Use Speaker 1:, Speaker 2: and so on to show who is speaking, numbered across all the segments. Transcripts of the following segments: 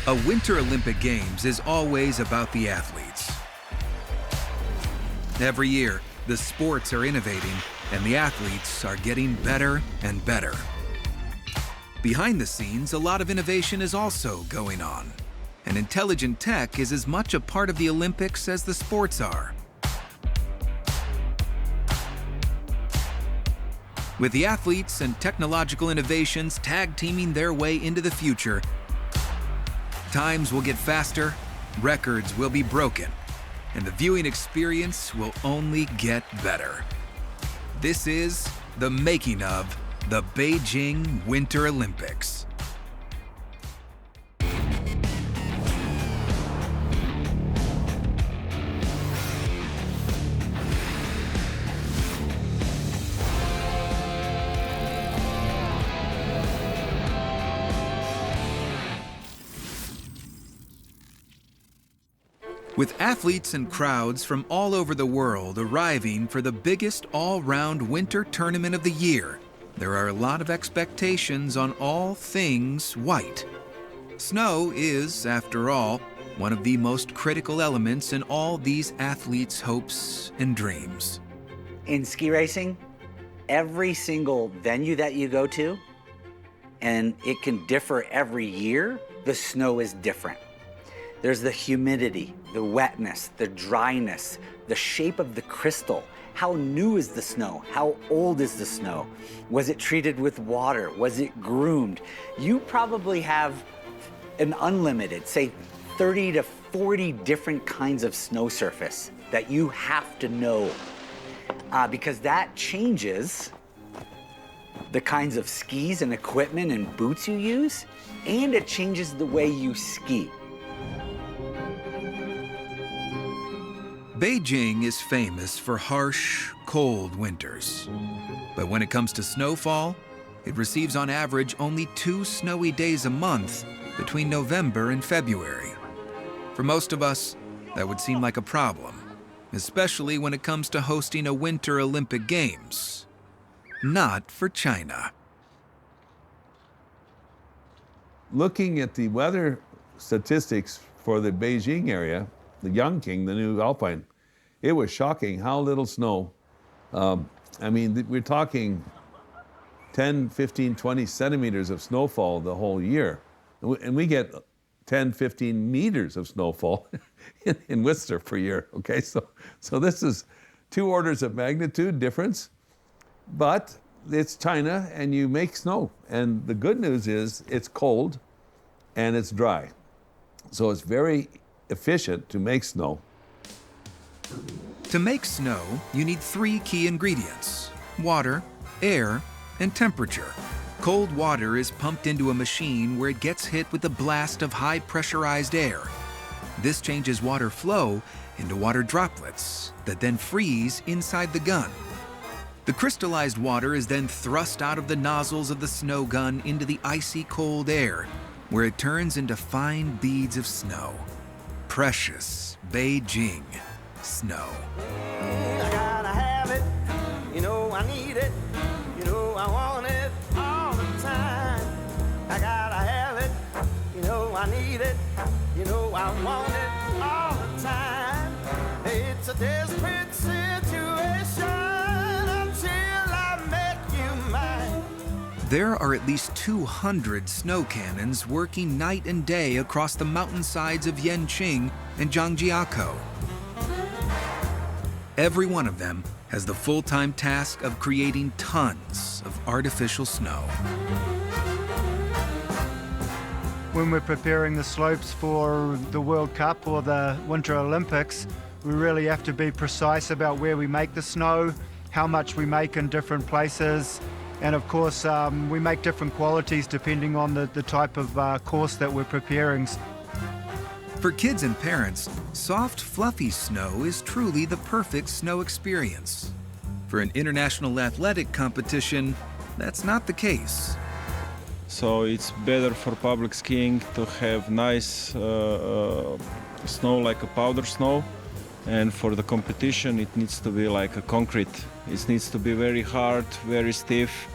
Speaker 1: A Winter Olympic Games is always about the athletes. Every year, the sports are innovating and the athletes are getting better and better. Behind the scenes, a lot of innovation is also going on. And intelligent tech is as much a part of the Olympics as the sports are. With the athletes and technological innovations tag-teaming their way into the future, times will get faster, records will be broken, and the viewing experience will only get better. This is the making of the Beijing Winter Olympics. With athletes and crowds from all over the world arriving for the biggest all-round winter tournament of the year, there are a lot of expectations on all things white. Snow is, after all, one of the most critical elements in all these athletes' hopes and dreams.
Speaker 2: In ski racing, every single venue that you go to, and it can differ every year, the snow is different. There's the humidity, the wetness, the dryness, the shape of the crystal. How new is the snow? How old is the snow? Was it treated with water? Was it groomed? You probably have an unlimited, say 30 to 40 different kinds of snow surface that you have to know because that changes the kinds of skis and equipment and boots you use, and it changes the way you ski.
Speaker 1: Beijing is famous for harsh, cold winters. But when it comes to snowfall, it receives on average only 2 snowy days a month between November and February. For most of us, that would seem like a problem, especially when it comes to hosting a Winter Olympic Games. Not for China.
Speaker 3: Looking at the weather statistics for the Beijing area, the Yangqing, the new Alpine, it was shocking how little snow. I mean, we're talking 10, 15, 20 centimeters of snowfall the whole year. And we get 10, 15 meters of snowfall in Whistler per year, okay? So this is 2 orders of magnitude difference, but it's China and you make snow. And the good news is it's cold and it's dry. So it's very efficient to make snow.
Speaker 1: To make snow, you need 3 key ingredients: water, air, and temperature. Cold water is pumped into a machine where it gets hit with a blast of high pressurized air. This changes water flow into water droplets that then freeze inside the gun. The crystallized water is then thrust out of the nozzles of the snow gun into the icy cold air, where it turns into fine beads of snow. Precious Beijing snow.
Speaker 4: I gotta have it, you know I need it, you know I want it all the time. I gotta have it, you know I need it, you know I want it all the time. It's a desperate situation until I make you mine.
Speaker 1: There are at least 200 snow cannons working night and day across the mountainsides of Yanqing and Zhangjiakou. Every one of them has the full-time task of creating tons of artificial snow.
Speaker 5: When we're preparing the slopes for the World Cup or the Winter Olympics, we really have to be precise about where we make the snow, how much we make in different places, and of course we make different qualities depending on the type of course that we're preparing.
Speaker 1: For kids and parents, soft, fluffy snow is truly the perfect snow experience. For an international athletic competition, that's not the case.
Speaker 6: So it's better for public skiing to have nice snow, like a powder snow. And for the competition, it needs to be like a concrete. It needs to be very hard, very stiff,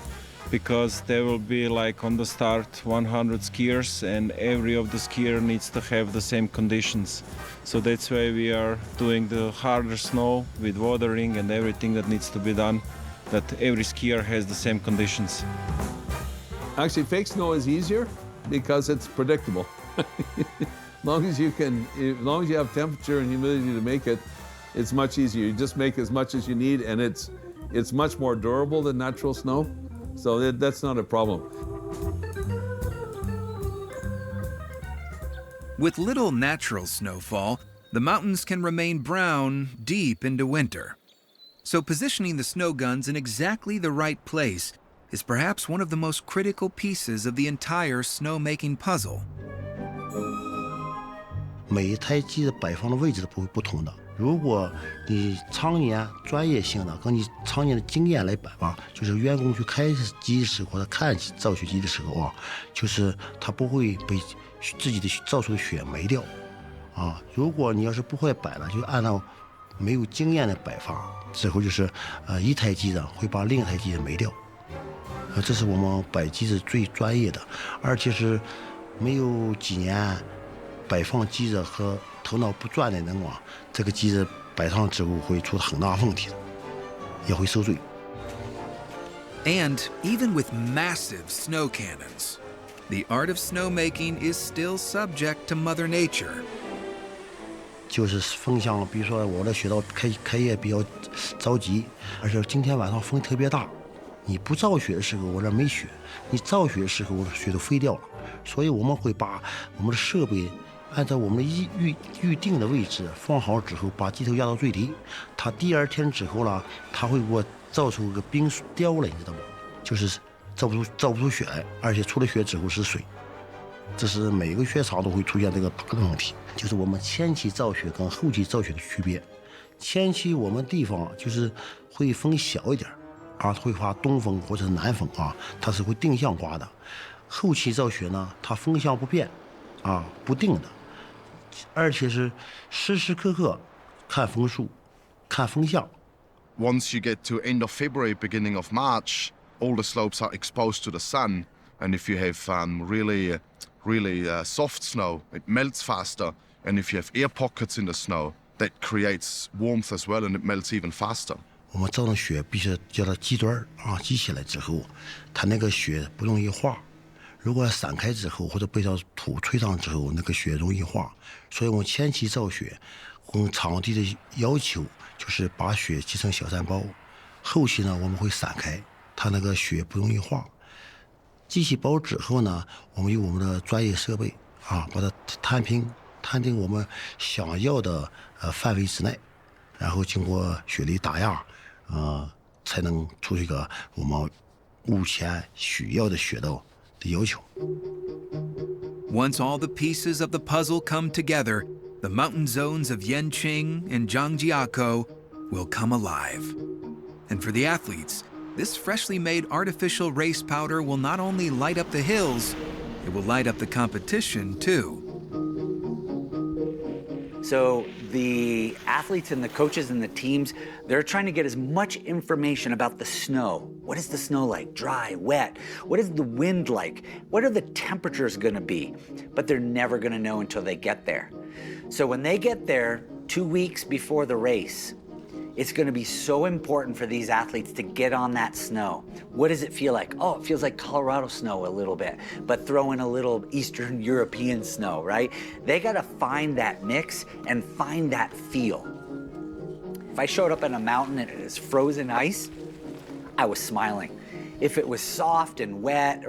Speaker 6: because there will be like on the start 100 skiers and every of the skier needs to have the same conditions. So that's why we are doing the harder snow with watering and everything that needs to be done, that every skier has the same conditions.
Speaker 3: Actually, fake snow is easier because it's predictable. As long as you have temperature and humidity to make it, it's much easier. You just make as much as you need, and it's much more durable than natural snow, so that's not a problem.
Speaker 1: With little natural snowfall, the mountains can remain brown deep into winter. So positioning the snow guns in exactly the right place is perhaps one of the most critical pieces of the entire snowmaking puzzle.
Speaker 7: 每一台机子摆放的位置都会不同的。如果你常年专业性的，跟你常年的经验来摆放，就是员工去开机的时候或者看造雪机的时候啊，就是它不会被自己的造出的雪没掉啊。如果你要是不会摆了，就按照没有经验的摆放，之后就是一台机子会把另一台机子没掉。这是我们摆机子最专业的，而且是没有几年摆放机子和头脑不转的人啊，这个机子摆上之后会出很大问题的，也会受罪。
Speaker 1: And even with massive snow cannons, the art of snowmaking is still subject to Mother Nature.
Speaker 7: 就是风向，比如说我的雪道开业比较着急，而且今天晚上风特别大，你不造雪的时候我这没雪，你造雪的时候我的雪都飞掉了，所以我们会把我们的设备按照我们的预定的位置放好之后，把机头压到最低。它第二天之后呢，它会给我造出个冰雕来，你知道吗？就是造不出雪来，而且出了雪之后是水。这是每个雪场都会出现这个大的问题，就是我们前期造雪跟后期造雪的区别。前期我们地方就是会风小一点啊，会刮东风或者是南风啊，它是会定向刮的。后期造雪呢，它风向不变啊，不定的。而且是时时刻刻看风速，看风向。
Speaker 8: Once you get to end of February, beginning of March, all the slopes are exposed to the sun, and if you have really soft snow, it melts faster, and if you have air pockets in the snow, that creates warmth as well, and it melts even faster.
Speaker 7: 我们造的雪必须叫它积堆啊，积起来之后，它那个雪不容易化。如果散开之后，或者被到土吹上之后，那个雪容易化。所以我们前期造雪，跟场地的要求就是把雪积成小山包。后期呢，我们会散开，它那个雪不容易化。积起包之后呢，我们有我们的专业设备啊，把它摊平我们想要的范围之内，然后经过雪力打压，才能出一个我们目前需要的雪道。
Speaker 1: Once all the pieces of the puzzle come together, the mountain zones of Yanqing and Zhangjiakou will come alive. And for the athletes, this freshly made artificial race powder will not only light up the hills, it will light up the competition too.
Speaker 2: So the athletes and the coaches and the teams, they're trying to get as much information about the snow. What is the snow like? Dry, wet? What is the wind like? What are the temperatures going to be? But they're never going to know until they get there. So when they get there 2 weeks before the race, it's going to be so important for these athletes to get on that snow. What does it feel like? Oh, it feels like Colorado snow a little bit, but throw in a little Eastern European snow, right? They got to find that mix and find that feel. If I showed up in a mountain and it was frozen ice, I was smiling. If it was soft and wet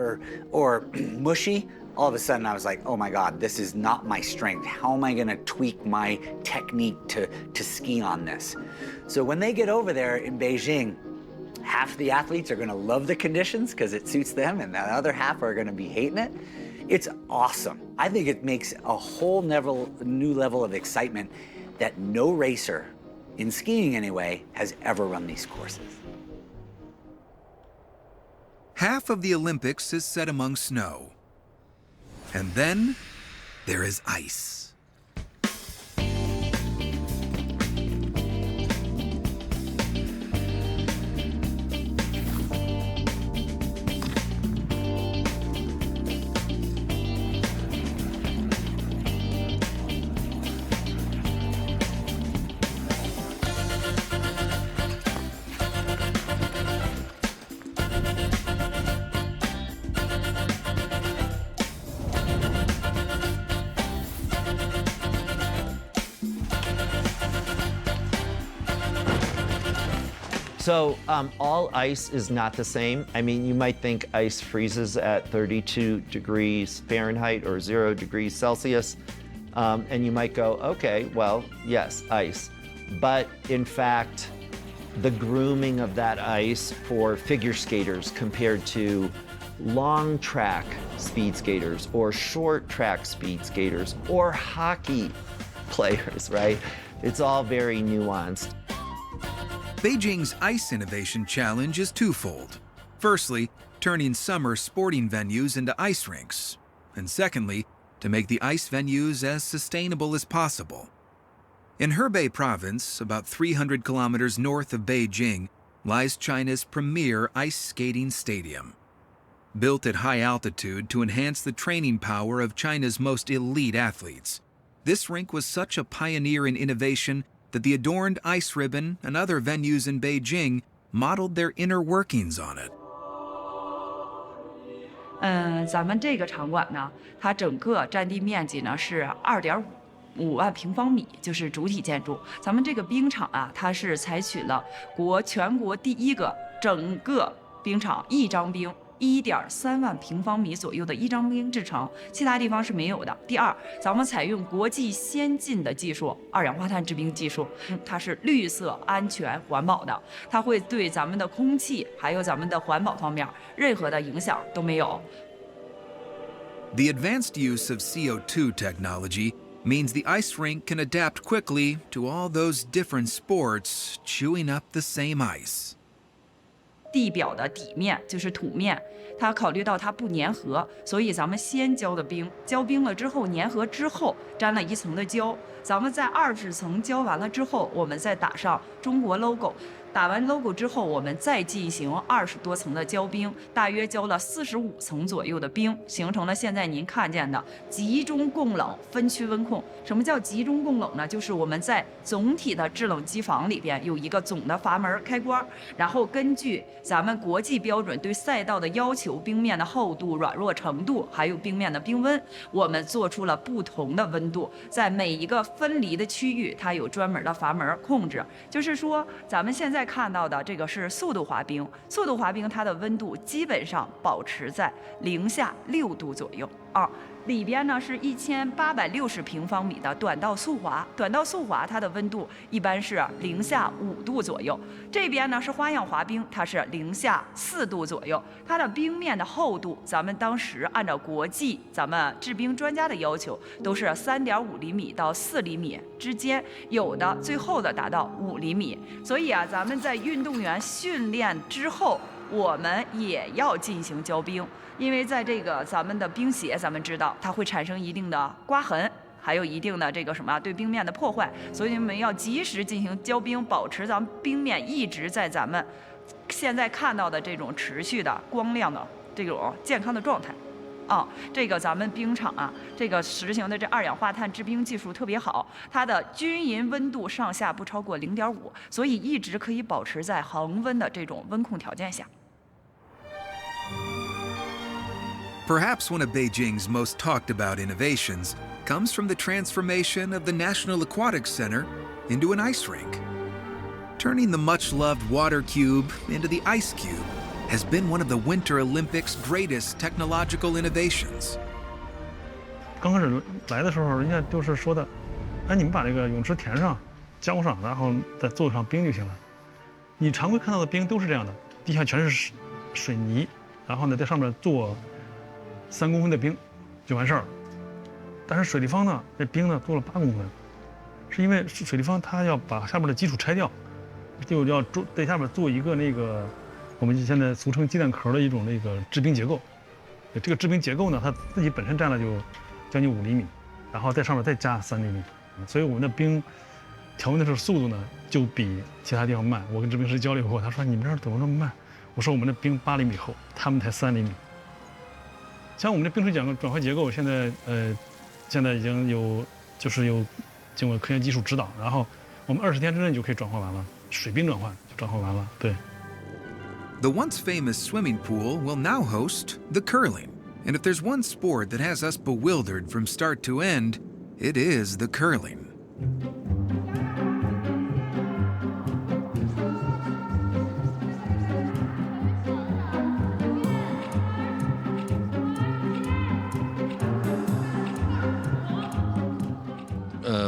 Speaker 2: or mushy, all of a sudden I was like, oh my God, this is not my strength. How am I gonna tweak my technique to ski on this? So when they get over there in Beijing, half the athletes are gonna love the conditions because it suits them, and the other half are gonna be hating it. It's awesome. I think it makes a whole new level of excitement that no racer, in skiing anyway, has ever run these courses.
Speaker 1: Half of the Olympics is set among snow. And then there is ice.
Speaker 9: So all ice is not the same. I mean, you might think ice freezes at 32 degrees Fahrenheit or 0 degrees Celsius. And you might go, okay, well, yes, ice. But in fact, the grooming of that ice for figure skaters compared to long track speed skaters or short track speed skaters or hockey players, right? It's all very nuanced.
Speaker 1: Beijing's Ice Innovation Challenge is twofold. Firstly, turning summer sporting venues into ice rinks. And secondly, to make the ice venues as sustainable as possible. In Hebei Province, about 300 kilometers north of Beijing, lies China's premier ice skating stadium. Built at high altitude to enhance the training power of China's most elite athletes, this rink was such a pioneer in innovation that the adorned ice ribbon and other venues in Beijing modeled their inner workings on it.
Speaker 10: 咱们这个场馆呢，它整个占地面积呢是2.5万平方米，就是主体建筑。咱们这个冰场啊，它是采取了全国第一个整个冰场一张冰1.3万平方米左右的一张冰制成，其他地方是没有的。第二，咱们采用国际先进的技术，二氧化碳制冰技术，它是绿色、安全、环保的，它会对咱们的空气还有咱们的环保方面任何的影响都没有。
Speaker 1: The advanced use of CO2 technology means the ice rink can adapt quickly to all those different sports chewing up the same ice.
Speaker 10: 地表的底面就是土面，它考虑到它不粘合，所以咱们先浇的冰，浇冰了之后粘合之后沾了一层的胶，咱们在20层浇完了之后，我们再打上中国 logo。打完 logo 之后，我们再进行20多层的浇冰，大约浇了45层左右的冰，形成了现在您看见的集中供冷、分区温控。什么叫集中供冷呢？就是我们在总体的制冷机房里边有一个总的阀门开关，然后根据咱们国际标准对赛道的要求，冰面的厚度、软弱程度，还有冰面的冰温，我们做出了不同的温度，在每一个分离的区域，它有专门的阀门控制。就是说，咱们现在看到的这个是速度滑冰，速度滑冰它的温度基本上保持在零下6度左右啊。里边呢是1860平方米的短道速滑，短道速滑它的温度一般是零下5度左右。这边呢是花样滑冰，它是零下4度左右。它的冰面的厚度，咱们当时按照国际咱们制冰专家的要求，都是3.5厘米到4厘米之间，有的最厚的达到5厘米。所以啊，咱们在运动员训练之后，我们也要进行浇冰。因为在这个咱们的冰鞋，咱们知道它会产生一定的刮痕，还有一定的这个对冰面的破坏，所以我们要及时进行浇冰，保持咱们冰面一直在咱们现在看到的这种持续的光亮的这种健康的状态。这个咱们冰场啊，这个实行的这二氧化碳制冰技术特别好，它的均匀温度上下不超过0.5，所以一直可以保持在恒温的这种温控条件下。
Speaker 1: Perhaps one of Beijing's most talked about innovations comes from the transformation of the National Aquatic Center into an ice rink. Turning the much-loved water cube into the ice cube has been one of the Winter Olympics' greatest technological innovations.
Speaker 11: 刚开始来的时候，人家就是说的，哎，你们把这个泳池填上、浇上，然后再做上冰就行了。你常规看到的冰都是这样的，地下全是水泥，然后呢，在上面做3公分的冰就完事儿了。但是水立方呢，这冰呢做了8公分，是因为水立方它要把下面的基础拆掉，就要在下面做一个我们现在俗称鸡蛋壳的一种制冰结构。这个制冰结构呢，它自己本身占了就将近5厘米，然后在上面再加3厘米，所以我们的冰调温的时候速度呢就比其他地方慢。我跟制冰师交流过，他说你们这儿怎么那么慢？我说我们的冰8厘米厚，他们才3厘米。像我们的冰水转换结构，现在已经有经过科学技术指导，然后我们20天之内就可以转换完了，水冰转换就转换完了。对。
Speaker 1: The once famous swimming pool will now host the curling. And if there's one sport that has us bewildered from start to end, it is the curling.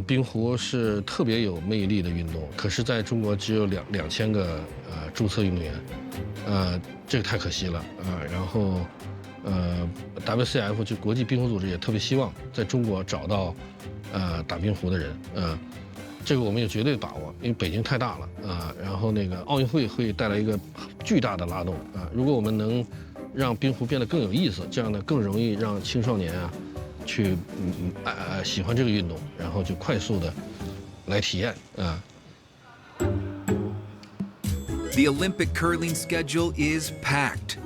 Speaker 12: 冰壶是特别有魅力的运动，可是在中国只有2000个注册运动员，这个太可惜了然后WCF 就国际冰壶组织也特别希望在中国找到打冰壶的人，这个我们有绝对把握，因为北京太大了然后那个奥运会会带来一个巨大的拉动如果我们能让冰壶变得更有意思，这样呢更容易让青少年去喜欢这个运动，然后就快速的来体验
Speaker 1: The Olympic curling schedule is packed.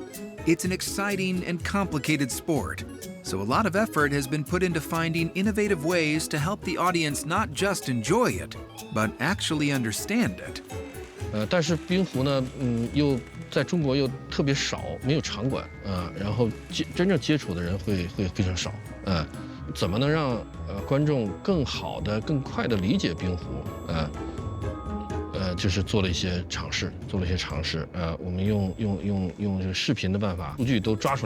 Speaker 1: It's an exciting and complicated sport, so a lot of effort has been put into finding innovative ways to help the audience not just enjoy it, but actually understand it.
Speaker 12: 但是冰壶呢，又在中国又特别少，没有场馆然后真正接触的人会非常少怎么能让观众更好的、更快的理解冰壶就是做了一些尝试，我们用这个视频的办法，数据都抓出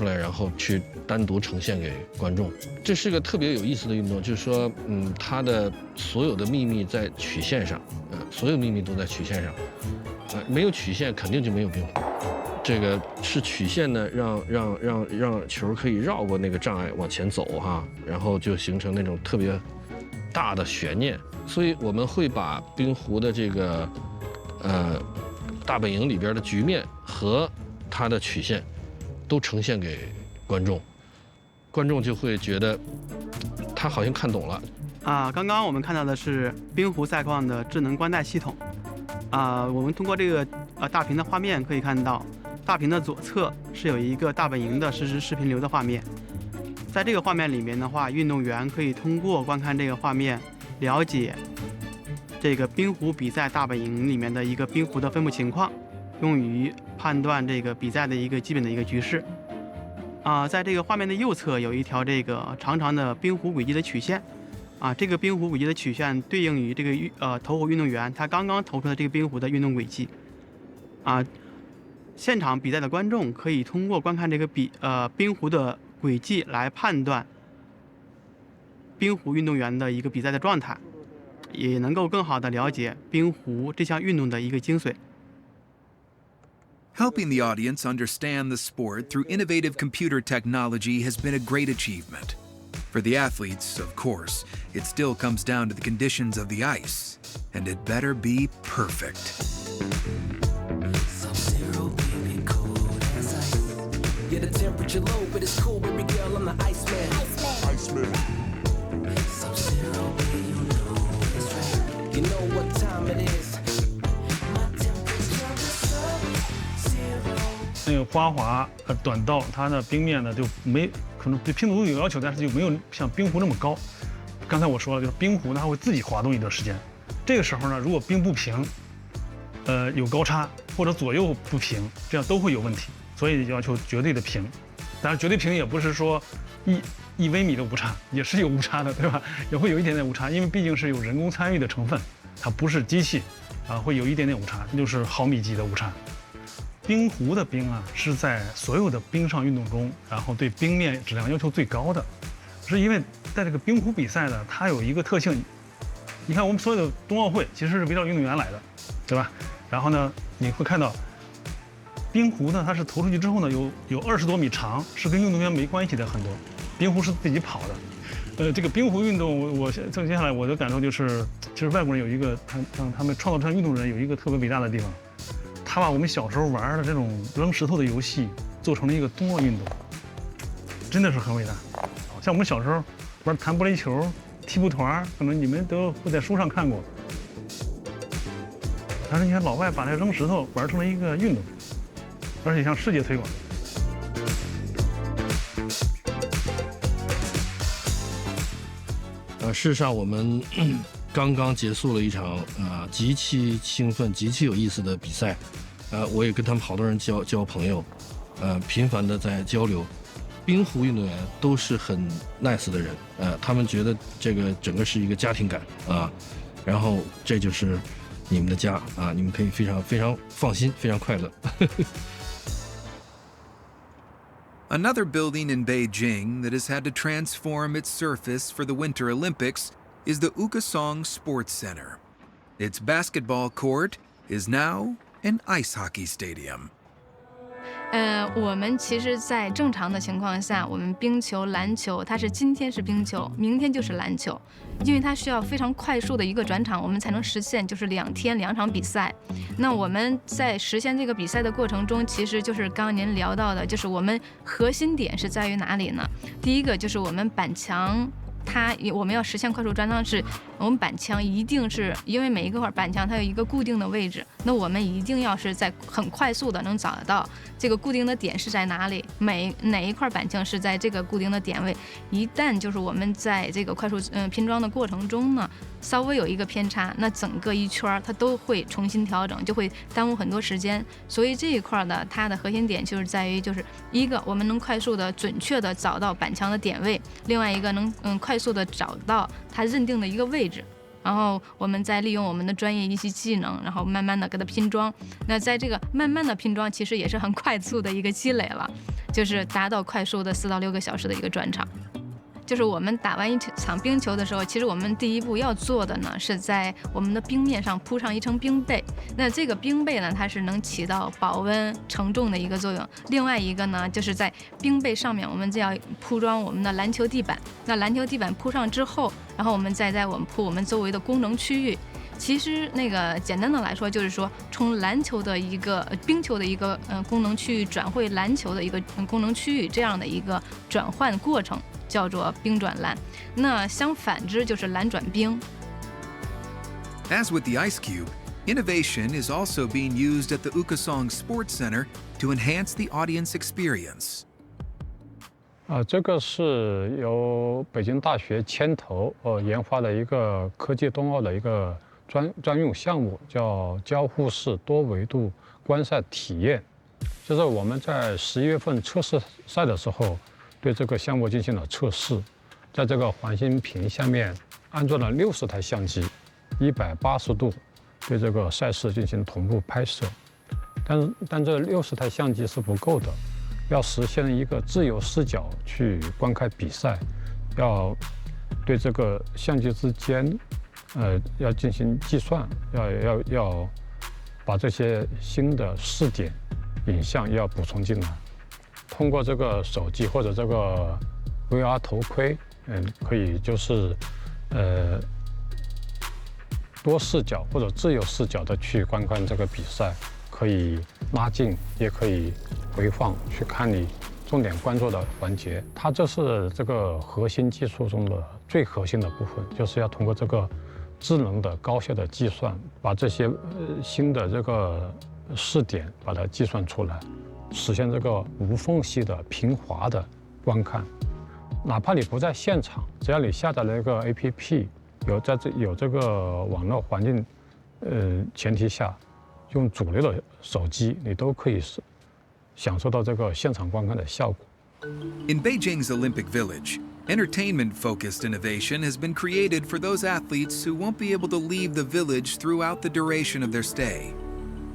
Speaker 12: 来，然后去单独呈现给观众。这是个特别有意思的运动，就是说，它的所有的秘密在曲线上，所有秘密都在曲线上，没有曲线肯定就没有冰壶。这个是曲线呢，让球可以绕过那个障碍往前走然后就形成那种特别大的悬念。所以我们会把冰壶的这个大本营里边的局面和它的曲线都呈现给观众，观众就会觉得他好像看懂了。
Speaker 13: 刚刚我们看到的是冰壶赛况的智能观带系统。我们通过这个大屏的画面可以看到，大屏的左侧是有一个大本营的实时视频流的画面。在这个画面里面的话，运动员可以通过观看这个画面，了解这个冰壶比赛大本营里面的一个冰壶的分布情况，用于判断这个比赛的一个基本的一个局势。在这个画面的右侧有一条这个长长的冰壶轨迹的曲线。这个冰壶轨迹的曲线对应于这个投壶运动员他刚刚投出的这个冰壶的运动轨迹。现场比赛的观众可以通过观看这个冰壶的轨迹来判断冰壶运动员的一个比赛的状态，也能够更好的了解冰壶这项运动的一个精髓。
Speaker 1: Helping the audience understand the sport through innovative computer technology has been a great achievement. For the athletes, of course, it still comes down to the conditions of the ice, and it better be perfect.
Speaker 14: Sub-Zero, baby, cold as ice. Yeah, the temperature low, but it's cool, baby girl, I'm the Iceman. Iceman. Sub-Zero, baby, you know it's right. You know what time it is. My temperature is Sub-Zero.
Speaker 11: 那个花滑短道，它的冰面呢就没可能对拼度有要求，但是就没有像冰壶那么高。刚才我说了，就是冰壶它会自己滑动一段时间，这个时候呢，如果冰不平，有高差或者左右不平，这样都会有问题，所以要求绝对的平。当然，绝对平也不是说一微米的误差，也是有误差的，对吧？也会有一点点误差，因为毕竟是有人工参与的成分，它不是机器会有一点点误差，那就是毫米级的误差。冰壶的冰是在所有的冰上运动中，然后对冰面质量要求最高的，是因为在这个冰壶比赛呢，它有一个特性，你看我们所有的冬奥会其实是围绕运动员来的，对吧？然后呢，你会看到冰壶呢，它是投出去之后呢，有20多米长，是跟运动员没关系的很多，冰壶是自己跑的。这个冰壶运动，我接下来我的感受就是，其实外国人有一个他们创造这项运动的人有一个特别伟大的地方。他把我们小时候玩的这种扔石头的游戏做成了一个冬奥运动，真的是很伟大。像我们小时候玩弹玻璃球、踢布团，可能你们都会在书上看过。但是你看老外把这扔石头玩成了一个运动，而且向世界推广。
Speaker 12: 事实上我们刚刚结束了一场极其兴奋、极其有意思的比赛，我也跟他们好多人交朋友，频繁的在交流。冰壶运动员都是很 nice 的人，他们觉得这个整个是一个家庭感然后这就是你们的家你们可以非常非常放心、非常快乐。
Speaker 1: Another building in Beijing that has had to transform its surface for the Winter Olympics is the Ukasong Sports Center. Its basketball court is now an ice hockey stadium.
Speaker 15: 我们其实在正常的情况下，我们冰球、篮球，它是今天是冰球，明天就是篮球，因为它需要非常快速的一个转场，我们才能实现就是2天2场比赛。那我们在实现这个比赛的过程中，其实就是刚刚您聊到的，就是我们核心点是在于哪里呢？第一个就是我们板墙。我们要实现快速转场是，我们板墙一定是因为每一块板墙它有一个固定的位置，那我们一定要是在很快速的能找得到这个固定的点是在哪里，哪一块板墙是在这个固定的点位。一旦就是我们在这个快速拼装的过程中呢，稍微有一个偏差，那整个一圈它都会重新调整，就会耽误很多时间。所以这一块的它的核心点就是在于，就是一个我们能快速的准确的找到板墙的点位，另外一个能快速的找到它认定的一个位置，然后我们再利用我们的专业一些技能，然后慢慢的给它拼装。那在这个慢慢的拼装，其实也是很快速的一个积累了，就是达到快速的4到6个小时的一个转场。就是我们打完一场冰球的时候，其实我们第一步要做的呢，是在我们的冰面上铺上一层冰被。那这个冰被呢，它是能起到保温承重的一个作用。另外一个呢，就是在冰被上面，我们就要铺装我们的篮球地板。那篮球地板铺上之后，然后我们再铺我们周围的功能区域。其实那个简单的来说，就是说从篮球的一个冰球的一个功能区域转回篮球的一个功能区域，这样的一个转换过程叫做冰转篮。那相反之就是篮转冰。
Speaker 1: As with the ice cube, innovation is also being used at the Ukasong Sports Center to enhance the audience experience.
Speaker 11: 这个是由北京大学牵头研发的一个科技冬奥的一个专用项目，叫交互式多维度观赛体验。就是我们在11月份测试赛的时候，对这个项目进行了测试，在这个环形屏下面安装了60台相机，180度对这个赛事进行同步拍摄。但这60台相机是不够的，要实现一个自由视角去观看比赛，要对这个相机之间要进行计算，要把这些新的视点影像要补充进来。通过这个手机或者这个 VR 头盔，可以就是多视角或者自由视角的去观看这个比赛，可以拉近，也可以回放去看你重点关注的环节。它这是这个核心技术中的最核心的部分，就是要通过这个智能的高效的计算，把这些新的这个视点把它计算出来，实现这个无缝隙的平滑的观看。哪怕你不在现场，只要你下载了一个 APP， 有这个网络环境前提下，用主流的手机，你都可以享受到这个现场观看的效果。
Speaker 1: In Beijing's Olympic Village, entertainment-focused innovation has been created for those athletes who won't be able to leave the village throughout the duration of their stay.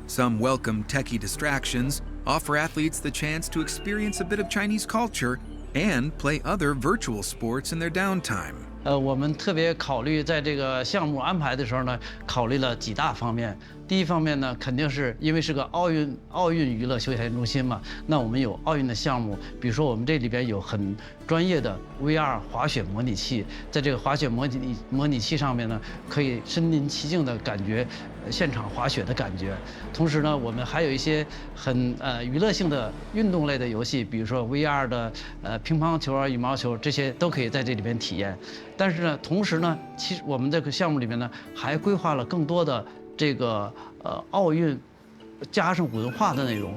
Speaker 1: Some welcome techie distractions offer athletes the chance to experience a bit of Chinese culture and play other virtual sports in their downtime.
Speaker 16: 我们特别考虑在这个项目安排的时候呢，考虑了几大方面。第一方面呢，肯定是因为是个奥运娱乐休闲中心嘛，那我们有奥运的项目，比如说我们这里边有很专业的 VR 滑雪模拟器，在这个滑雪模拟器上面呢，可以身临其境的感觉现场滑雪的感觉。同时呢，我们还有一些很娱乐性的运动类的游戏，比如说 VR 的乒乓球啊、羽毛球，这些都可以在这里边体验。但是呢，同时呢，其实我们这个项目里面呢，还规划了更多的这个奥运加上文化的内容。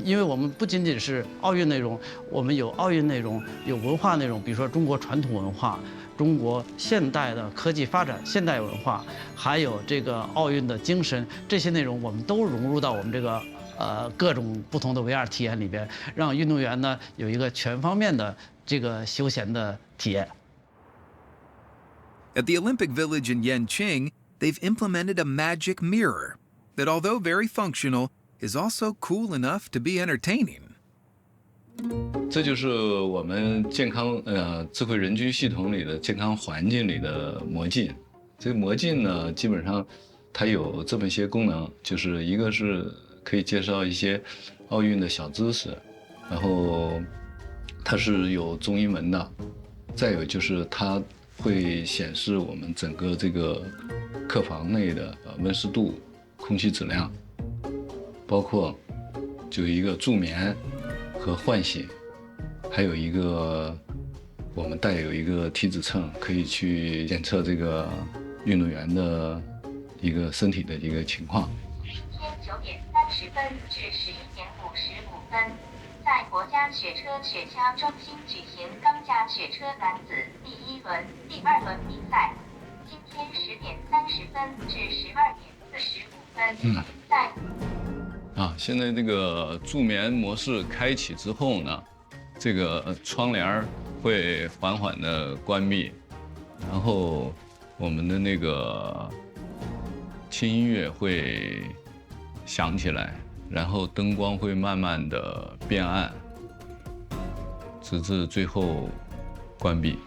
Speaker 16: 因为我们不仅仅是奥运内容，我们有奥运内容，有文化内容，比如说中国传统文化、中国现代的科技发展、现代文化，还有这个奥运的精神，这些内容我们都融入到我们这个各种不同的 VR 体验里边，让运动员呢有一个全方面的这个休闲的体验。
Speaker 1: At the Olympic Village in Yanqing, they've implemented a magic mirror that, although very functional, is also cool enough to be entertaining.
Speaker 17: 这就是我们健康智慧人居系统里的健康环境里的魔镜。这个魔镜呢，基本上它有这么一些功能，就是一个是可以介绍一些奥运的小知识，然后它是有中英文的，再有就是它会显示我们整个这个客房内的温湿度、空气质量，包括就一个助眠和唤醒，还有一个我们带有一个体脂秤，可以去检测这个运动员的一个身体的一个情况。
Speaker 18: 明天9点30分至11点55分，在国家雪车雪橇中心举行钢架雪车男子第1轮、第2轮比赛。今天10点30分至12点45分，在
Speaker 17: 现在这个助眠模式开启之后呢，这个窗帘会缓缓的关闭，然后我们的那个轻音乐会响起来，然后灯光会慢慢的变暗，直至最后关闭。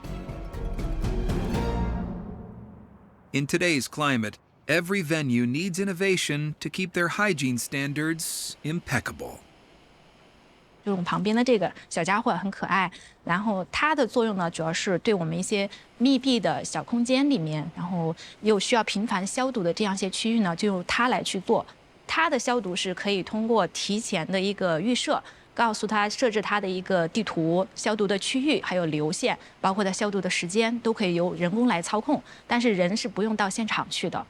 Speaker 1: In today's climate, every venue needs innovation to keep their hygiene standards impeccable.
Speaker 19: 就是我们旁边的这个小家伙很可爱，然后它的作用呢，主要是对我们一些密闭的小空间里面，然后又需要频繁消毒的这样一些区域呢，就由它来去做。它的消毒是可以通过提前的一个预设，告诉它设置它的一个地图、消毒的区域，还有流线，包括它消毒的时间，都可以由人工来操控，但是人是不用到现场去的。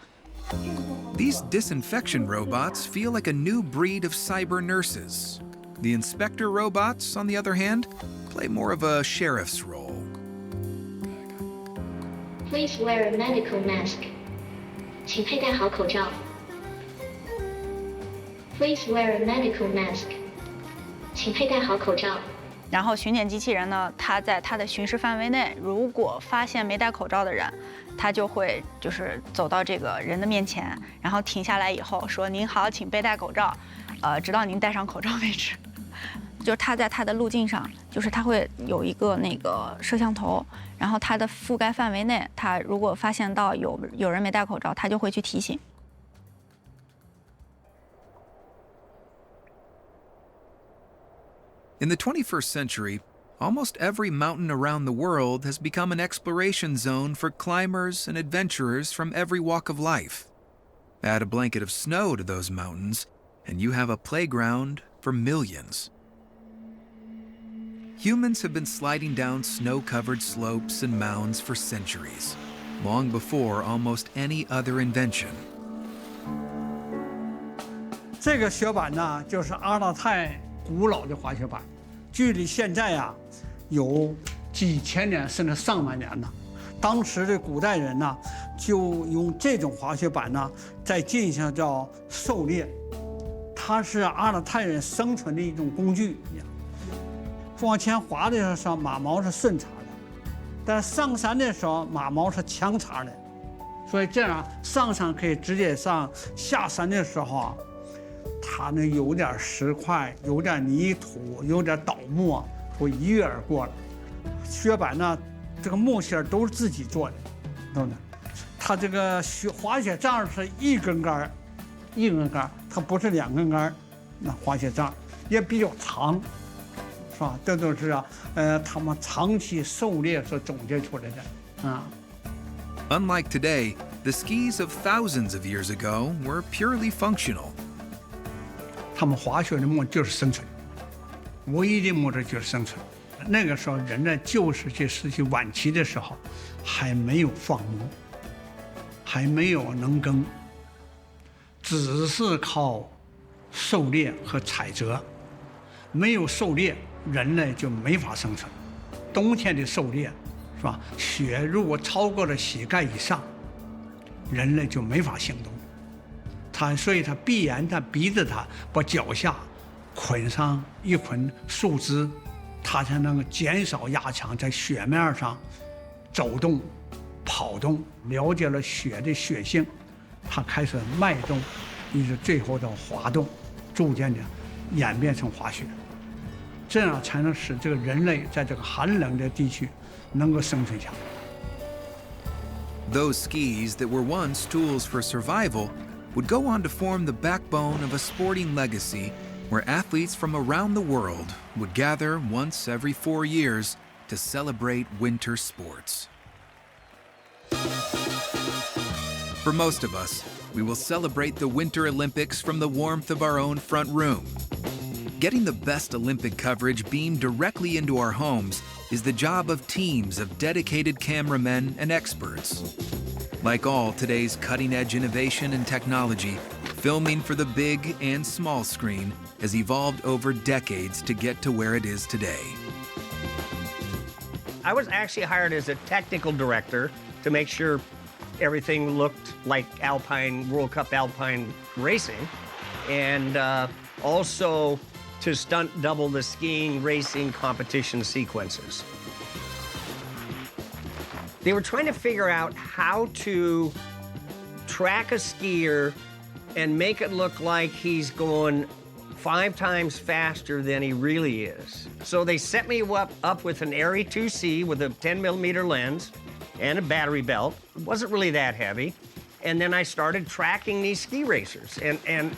Speaker 1: These disinfection robots feel like a new breed of cyber nurses. The inspector robots, on the other hand, play more of a sheriff's role.
Speaker 18: Please wear a medical mask. 请佩戴好口罩。Please wear a medical mask. 请佩戴好口罩。
Speaker 19: 然后巡检机器人呢，它在它的巡视范围内，如果发现没戴口罩的人，它就会就是走到这个人的面前，然后停下来以后说：“您好，请佩戴口罩，直到您戴上口罩为止。”就是它在它的路径上，就是它会有一个那个摄像头，然后它的覆盖范围内，它如果发现到有人没戴口罩，它就会去提醒。
Speaker 1: In the 21st century, almost every mountain around the world has become an exploration zone for climbers and adventurers from every walk of life. Add a blanket of snow to those mountains, and you have a playground for millions. Humans have been sliding down snow-covered slopes and mounds for centuries, long before almost any other invention.
Speaker 20: 这个雪板呢，就是阿勒泰古老的滑雪板，距离现在呀，有几千年甚至上万年了。当时的古代人呢，就用这种滑雪板呢，在进行叫狩猎，它是阿勒泰人生存的一种工具。往前滑的时候，马毛是顺茬的，但是上山的时候，马毛是强茬的，所以这样上山可以直接上，下山的时候啊，它呢有点石块，有点泥土，有点倒木，会一跃而过了。雪板呢，这个木芯都是自己做的，懂的。它这个滑雪杖是一根杆，它不是2根杆。那滑雪杖也比较长。这都是他们长期狩猎所总结出来的。
Speaker 1: Unlike today, the skis of thousands of years ago were purely functional.
Speaker 20: 他们滑雪的目的就是生存，唯一的目的就是生存。那个时候人类就是这时期晚期的时候，还没有放牧，还没有农耕，只是靠狩猎和采摘。没有狩猎，人类就没法生存。冬天的狩猎，是吧？雪如果超过了膝盖以上，人类就没法行动。所以他必然逼着他把脚下捆上一捆树枝，他才能够减少压强，在雪面上走动、跑动，了解了雪的血性，他开始脉动，一直最后到滑动，逐渐的演变成滑雪。这样才能使这个人类在这个寒冷的地区能够生存下来。
Speaker 1: Those skis that were once tools for survival would go on to form the backbone of a sporting legacy where athletes from around the world would gather once every 4 years to celebrate winter sports. For most of us, we will celebrate the Winter Olympics from the warmth of our own front room. Getting the best Olympic coverage beamed directly into our homes is the job of teams of dedicated cameramen and experts. Like all today's cutting-edge innovation and technology, filming for the big and small screen has evolved over decades to get to where it is today.
Speaker 21: I was actually hired as a technical director to make sure everything looked like Alpine, World Cup Alpine racing, and also to stunt double the skiing racing competition sequences. They were trying to figure out how to track a skier and make it look like he's going 5 times faster than he really is. So they set me up with an Airy 2C with a 10mm lens and a battery belt. It wasn't really that heavy. And then I started tracking these ski racers. And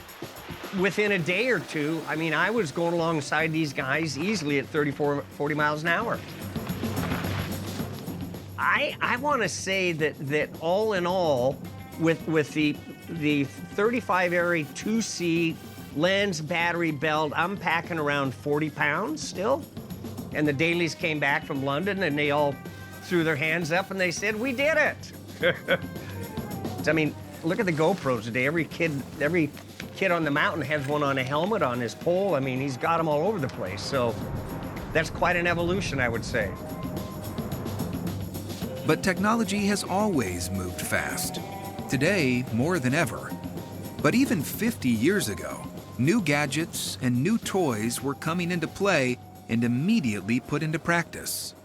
Speaker 21: within a day or two, I mean, I was going alongside these guys easily at 34, 40 miles an hour. I want to say that all in all, with the 35 Airy 2C lens, battery belt, I'm packing around 40 pounds still. And the dailies came back from London and they all threw their hands up and they said, "We did it." I mean, look at the GoPros today. Every kid on the mountain has one on a helmet, on his pole. I mean, he's got them all over the place. So that's quite an evolution, I would say.
Speaker 1: But technology has always moved fast. Today, more than ever. But even 50 years ago, new gadgets and new toys were coming into play and immediately put into practice.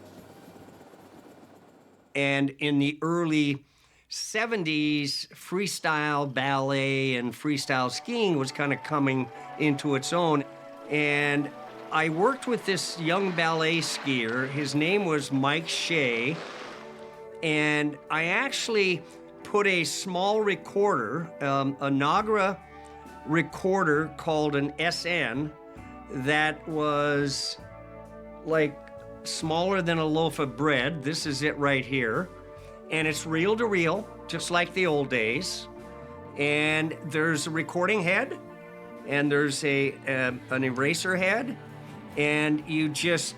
Speaker 21: And in the early 70s, freestyle ballet and freestyle skiing was kind of coming into its own. And I worked with this young ballet skier. His name was Mike Shea. And I actually put a small recorder, a Nagra recorder called an SN, that was like smaller than a loaf of bread. This is it right here. And it's reel to reel, just like the old days. And there's a recording head, and there's an eraser head, and you just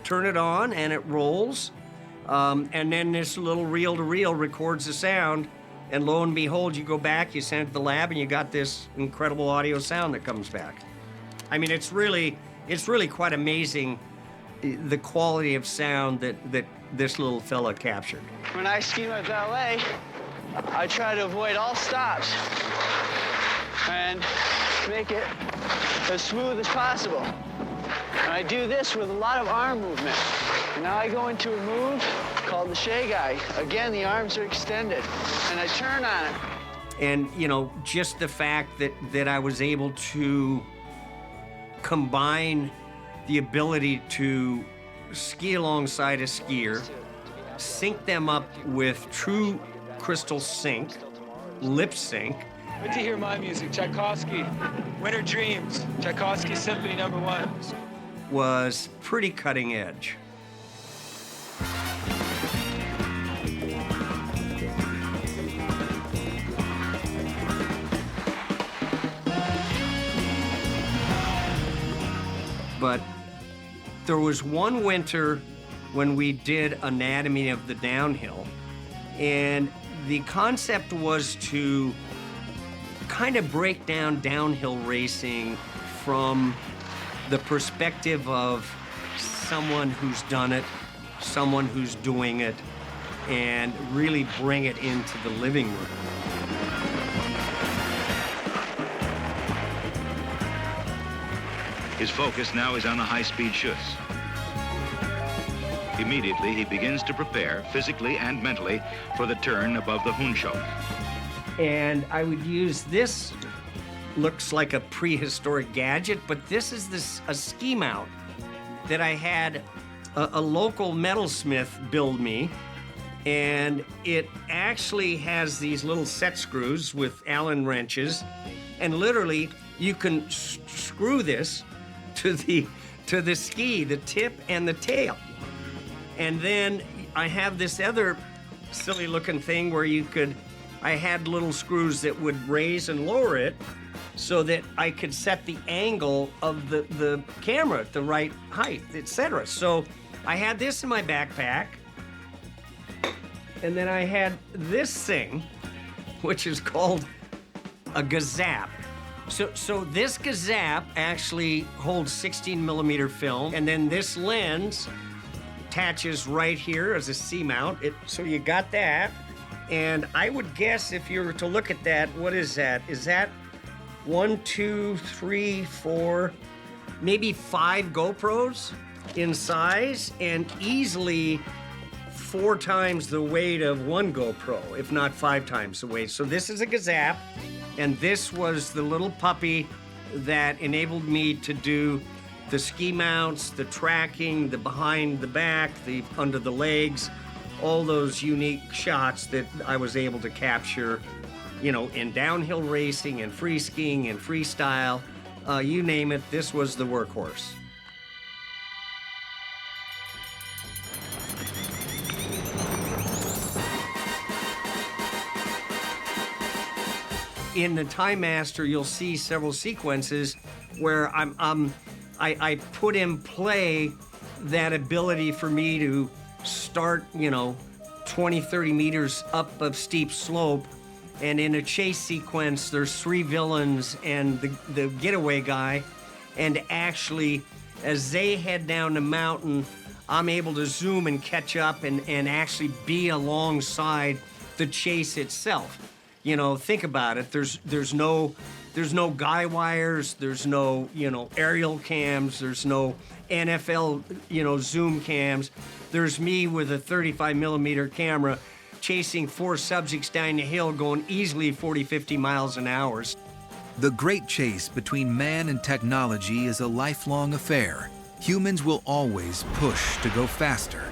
Speaker 21: turn it on and it rolls. And then this little reel-to-reel records the sound, and lo and behold, you go back, you send it to the lab, and you got this incredible audio sound that comes back. I mean, it's really quite amazing, the quality of sound that this little fella captured.
Speaker 22: When I ski my ballet, I try to avoid all stops and make it as smooth as possible. And I do this with a lot of arm movement. Now I go into a move called the Shea Guy. Again, the arms are extended, and I turn on it.
Speaker 21: And, you know, just the fact that I was able to combine the ability to ski alongside a skier, sync them up with true crystal sync, lip sync.
Speaker 23: Good to hear my music. Tchaikovsky, Winter Dreams, Tchaikovsky Symphony No. 1.
Speaker 21: Was pretty cutting edge. But there was one winter when we did Anatomy of the Downhill, and the concept was to kind of break down downhill racing from the perspective of someone who's done it, someone who's doing it, and really bring it into the living room.
Speaker 24: His focus now is on the high-speed chutes. Immediately, he begins to prepare physically and mentally for the turn above the Hunchok.
Speaker 21: And I would use this, looks like a prehistoric gadget, but this is a ski mount that I had a local metalsmith build me. And it actually has these little set screws with Allen wrenches. And literally, you can screw this to the ski, the tip and the tail. And then I have this other silly looking thing where I had little screws that would raise and lower it so that I could set the angle of the camera at the right height, etc. So I had this in my backpack. And then I had this thing, which is called a gazap. So this gazap actually holds 16 millimeter film, and then this lens attaches right here as a C-mount. So you got that, and I would guess if you were to look at that, what is that? Is that 1, 2, 3, 4, maybe 5 GoPros in size, and easily 4 times the weight of one GoPro, if not 5 times the weight. So this is a gazap, and this was the little puppy that enabled me to do the ski mounts, the tracking, the behind the back, the under the legs, all those unique shots that I was able to capture, you know, in downhill racing and free skiing and freestyle, you name it, this was the workhorse. In the Time Master, you'll see several sequences where I put in play that ability for me to start, you know, 20, 30 meters up a steep slope. And in a chase sequence, there's 3 villains and the getaway guy. And actually, as they head down the mountain, I'm able to zoom and catch up and actually be alongside the chase itself. You know, think about it. There's no guy wires. There's no, you know, aerial cams. There's no NFL, you know, zoom cams. There's me with a 35 millimeter camera chasing 4 subjects down the hill going easily 40, 50 miles an hour.
Speaker 1: The great chase between man and technology is a lifelong affair. Humans will always push to go faster,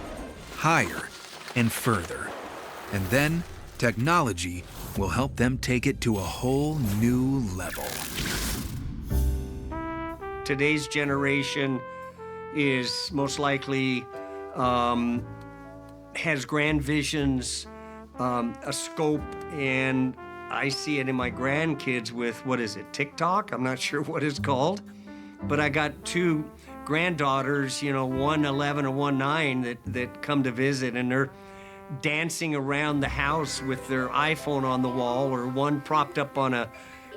Speaker 1: higher, and further. And then technology will help them take it to a whole new level.
Speaker 21: Today's generation is most likely has grand visions, a scope, and I see it in my grandkids with, what is it, TikTok? I'm not sure what it's called, but I got 2 granddaughters, you know, one 11 and one 9 that come to visit, and they're dancing around the house with their iPhone on the wall or one propped up on a,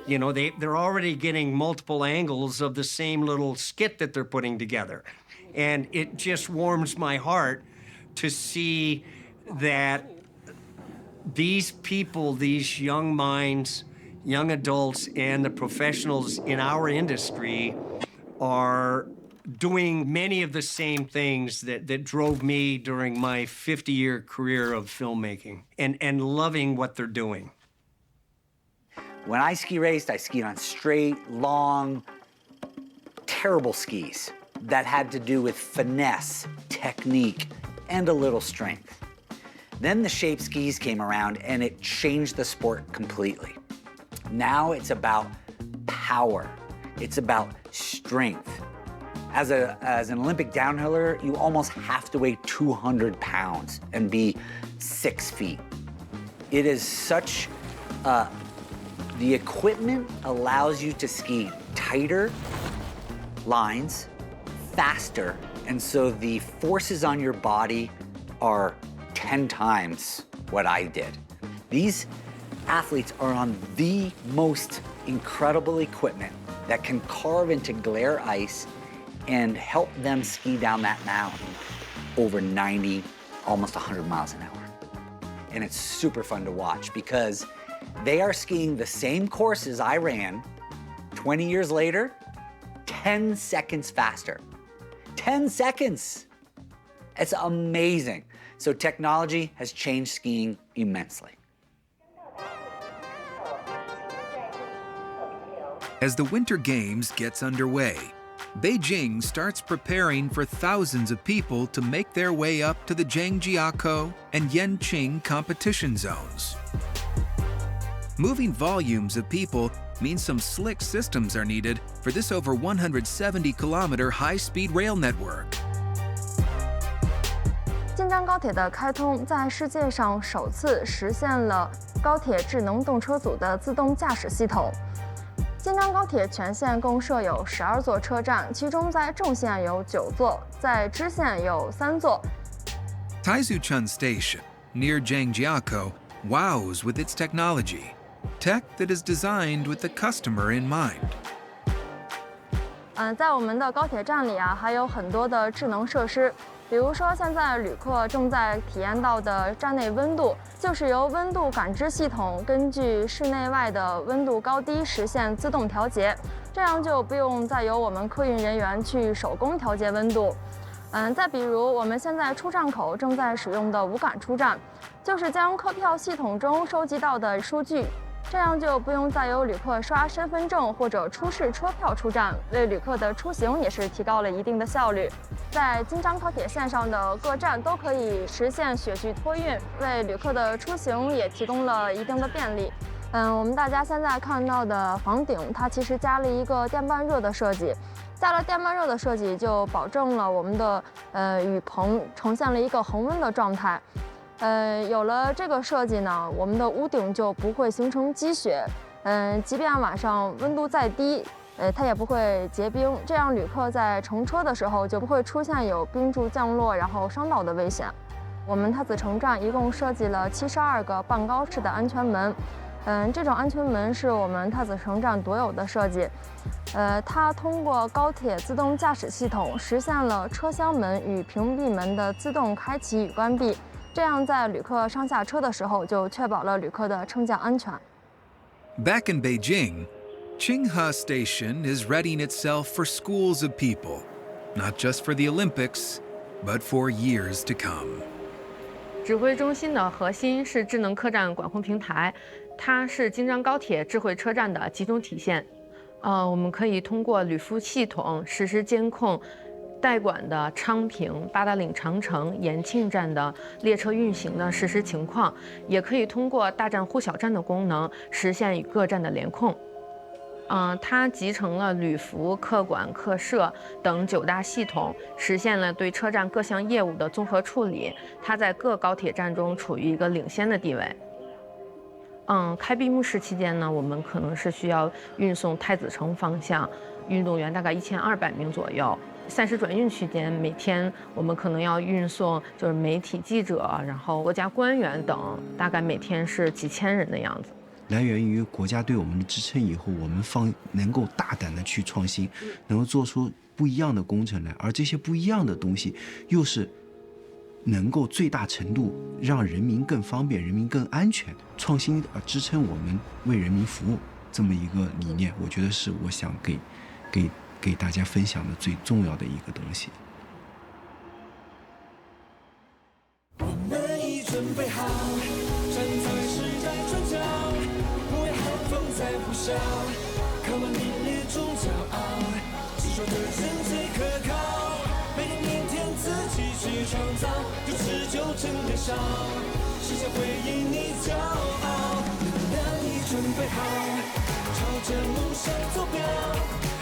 Speaker 21: you know, they're already getting multiple angles of the same little skit that they're putting together. And it just warms my heart to see that these people, these young minds, young adults, and the professionals in our industry are doing many of the same things that drove me during my 50-year career of filmmaking and loving what they're doing.
Speaker 2: When I ski raced, I skied on straight, long, terrible skis that had to do with finesse, technique, and a little strength. Then the shape skis came around and it changed the sport completely. Now it's about power. It's about strength. As an Olympic downhiller, you almost have to weigh 200 pounds and be 6 feet. It is such, the equipment allows you to ski tighter lines, faster, and so the forces on your body are 10 times what I did. These athletes are on the most incredible equipment that can carve into glare ice and help them ski down that mountain over 90, almost 100 miles an hour. And it's super fun to watch because they are skiing the same courses I ran 20 years later, 10 seconds faster. 10 seconds! It's amazing. So technology has changed skiing immensely.
Speaker 1: As the Winter Games gets underway, Beijing starts preparing for thousands of people to make their way up to the Zhangjiakou and Yanqing competition zones. Moving volumes of people means some slick systems are needed for this over 170-kilometer high-speed rail network.
Speaker 3: 京张高铁的开通，在世界上首次实现了高铁智能动车组的自动驾驶系统。京张高铁全线共设有12座车站，其中在正线有9座，在支线有3座。
Speaker 1: Taizuchun Station, near Zhangjiakou, wows with its technology. Tech that is designed with the customer in mind.
Speaker 3: 在我们的高铁站里啊，还有很多的智能设施，比如说现在旅客正在体验到的站内温度，就是由温度感知系统根据室内外的温度高低实现自动调节，这样就不用再由我们客运人员去手工调节温度。再比如我们现在出站口正在使用的无感出站，就是将客票系统中收集到的数据，这样就不用再由旅客刷身份证或者出示车票出站，为旅客的出行也是提高了一定的效率。在京张高铁线上的各站都可以实现雪具托运，为旅客的出行也提供了一定的便利。我们大家现在看到的房顶，它其实加了一个电半热的设计。加了电半热的设计，就保证了我们的雨棚呈现了一个恒温的状态。有了这个设计呢，我们的屋顶就不会形成积雪。即便晚上温度再低，它也不会结冰。这样旅客在乘车的时候就不会出现有冰柱降落然后伤到的危险。我们太子城站一共设计了72个半高式的安全门。这种安全门是我们太子城站独有的设计。它通过高铁自动驾驶系统实现了车厢门与屏蔽门的自动开启与关闭，这样在旅客上下车的时候就确保了旅客的乘降安全。
Speaker 1: Back in Beijing, Qinghe Station is readying itself for schools of people, not just for the Olympics, but for years to come.
Speaker 4: 指挥中心的核心是智能客站管控平台，它是京张高铁智慧车站的集中体现。我们可以通过旅服系统实时监控代管的昌平、八达岭长城、延庆站的列车运行的实时情况，也可以通过大站呼小站的功能实现与各站的联控。它集成了旅服、客管、客设等9大系统，实现了对车站各项业务的综合处理。它在各高铁站中处于一个领先的地位。开闭幕式期间呢，我们可能是需要运送太子城方向运动员大概1200名左右。赛事转运期间，每天我们可能要运送就是媒体记者，然后国家官员等，大概每天是几千人的样子。
Speaker 5: 来源于国家对我们的支撑以后，我们能够大胆的去创新，能够做出不一样的工程来，而这些不一样的东西又是能够最大程度让人民更方便、人民更安全，创新支撑我们为人民服务这么一个理念，我觉得是我想给大家分享的最重要的一个东西。
Speaker 14: 我们已准备好，站在时代转角，不为寒风再呼啸，渴望名列中骄傲，执着的人最可靠，每个明天自己去创造，有持久真燃烧，实现会因你骄傲。我们已准备好，朝着梦想走标，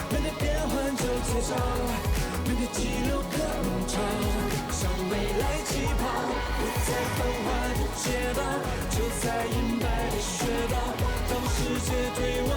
Speaker 14: 面对变幻就接招，面对激流和浪潮，向未来起跑，不在繁华的街道，就在银白的雪道，当世界对我